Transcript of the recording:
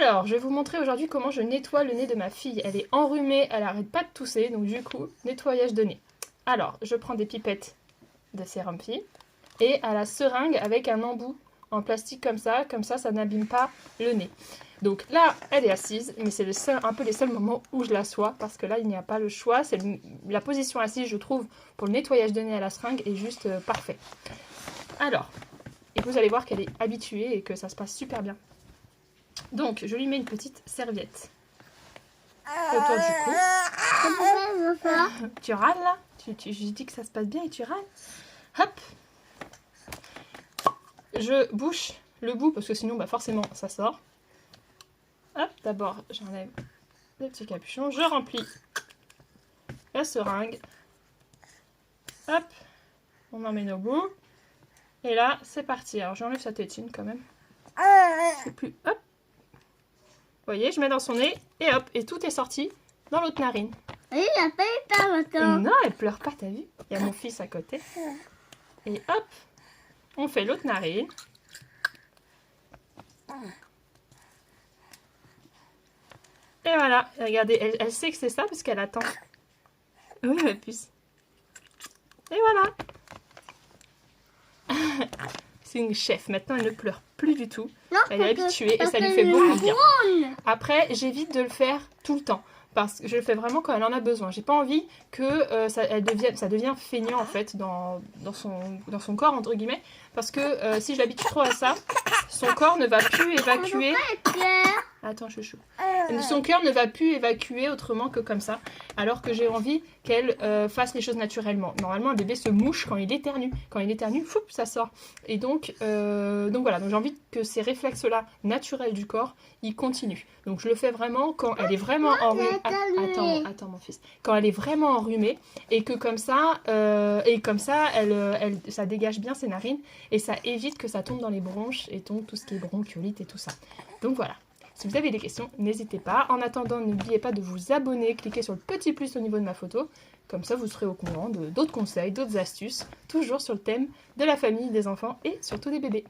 Alors, je vais vous montrer aujourd'hui comment je nettoie le nez de ma fille. Elle est enrhumée, elle arrête pas de tousser, donc du coup, nettoyage de nez. Alors, je prends des pipettes de sérum Phi et à la seringue avec un embout en plastique comme ça ça n'abîme pas le nez. Donc là, elle est assise, mais c'est un peu les seuls moments où je l'assois, parce que là, il n'y a pas le choix. La position assise, je trouve, pour le nettoyage de nez à la seringue, est juste parfait. Alors, et vous allez voir qu'elle est habituée et que ça se passe super bien. Donc, je lui mets une petite serviette autour du cou. Tu râles là? Je dis que ça se passe bien et tu râles? Hop! Je bouche le bout parce que sinon, bah, forcément, ça sort. Hop, d'abord, j'enlève le petit capuchon. Je remplis la seringue. Hop, on emmène au bout. Et là, c'est parti. Alors, j'enlève sa tétine quand même. C'est plus... Hop! Vous voyez, je mets dans son nez et hop, et tout est sorti dans l'autre narine. Oui, elle fait pas maintenant. Non, elle pleure pas, t'as vu? Il y a mon fils à côté. Et hop, on fait l'autre narine. Et voilà, regardez, elle sait que c'est ça parce qu'elle attend. Oui, ma puce. Et voilà. C'est une chef. Maintenant, elle ne pleure plus du tout. Non, Elle est habituée et ça lui fait beaucoup de bien. Après, j'évite de le faire tout le temps. Parce que je le fais vraiment quand elle en a besoin. J'ai pas envie que ça devienne feignant en fait dans son corps, entre guillemets. Parce que si je l'habitue trop à ça, son corps ne va plus évacuer. Attends, chouchou. Son cœur ne va plus évacuer autrement que comme ça. Alors que j'ai envie qu'elle fasse les choses naturellement. Normalement, un bébé se mouche quand il éternue. Quand il éternue, foup, ça sort. Et donc voilà. Donc j'ai envie que ces réflexes-là, naturels du corps, ils continuent. Donc je le fais vraiment quand elle est vraiment enrhumée. Attends, mon fils. Quand elle est vraiment enrhumée et que comme ça, ça dégage bien ses narines et ça évite que ça tombe dans les bronches et tombe tout ce qui est bronchiolite et tout ça. Donc voilà. Si vous avez des questions, n'hésitez pas. En attendant, n'oubliez pas de vous abonner, cliquez sur le petit plus au niveau de ma photo. Comme ça, vous serez au courant d'autres conseils, d'autres astuces, toujours sur le thème de la famille, des enfants et surtout des bébés.